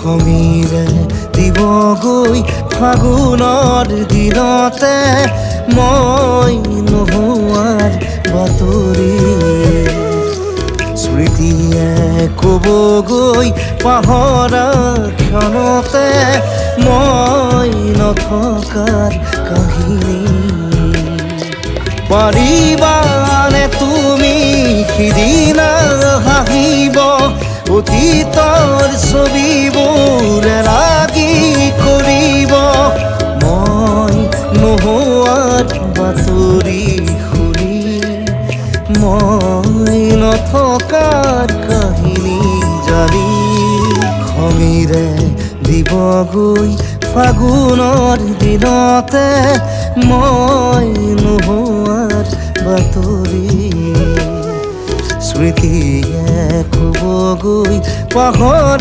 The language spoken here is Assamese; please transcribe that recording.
খমিৰে দিবগৈ ফাগুনৰ দিনতে মই নোহোৱাৰ বাতৰি স্মৃতিয়ে ক'বগৈ পাহৰা ক্ষণতে মই নথকাৰ কাহিনী পাৰিবানে তুমি সিদিনা হাঁহিব অতীতৰ ছবিবোৰ লাগি কৰিব মই নোহোৱাৰ বাতৰি শুনি মই নথকাৰ কাহিনী জানি খমিৰে দিবগৈ ফাগুনৰ দিনতে মই নোহোৱাৰ বাতৰি স্মৃতিয়ে ক'বগৈ পাহৰা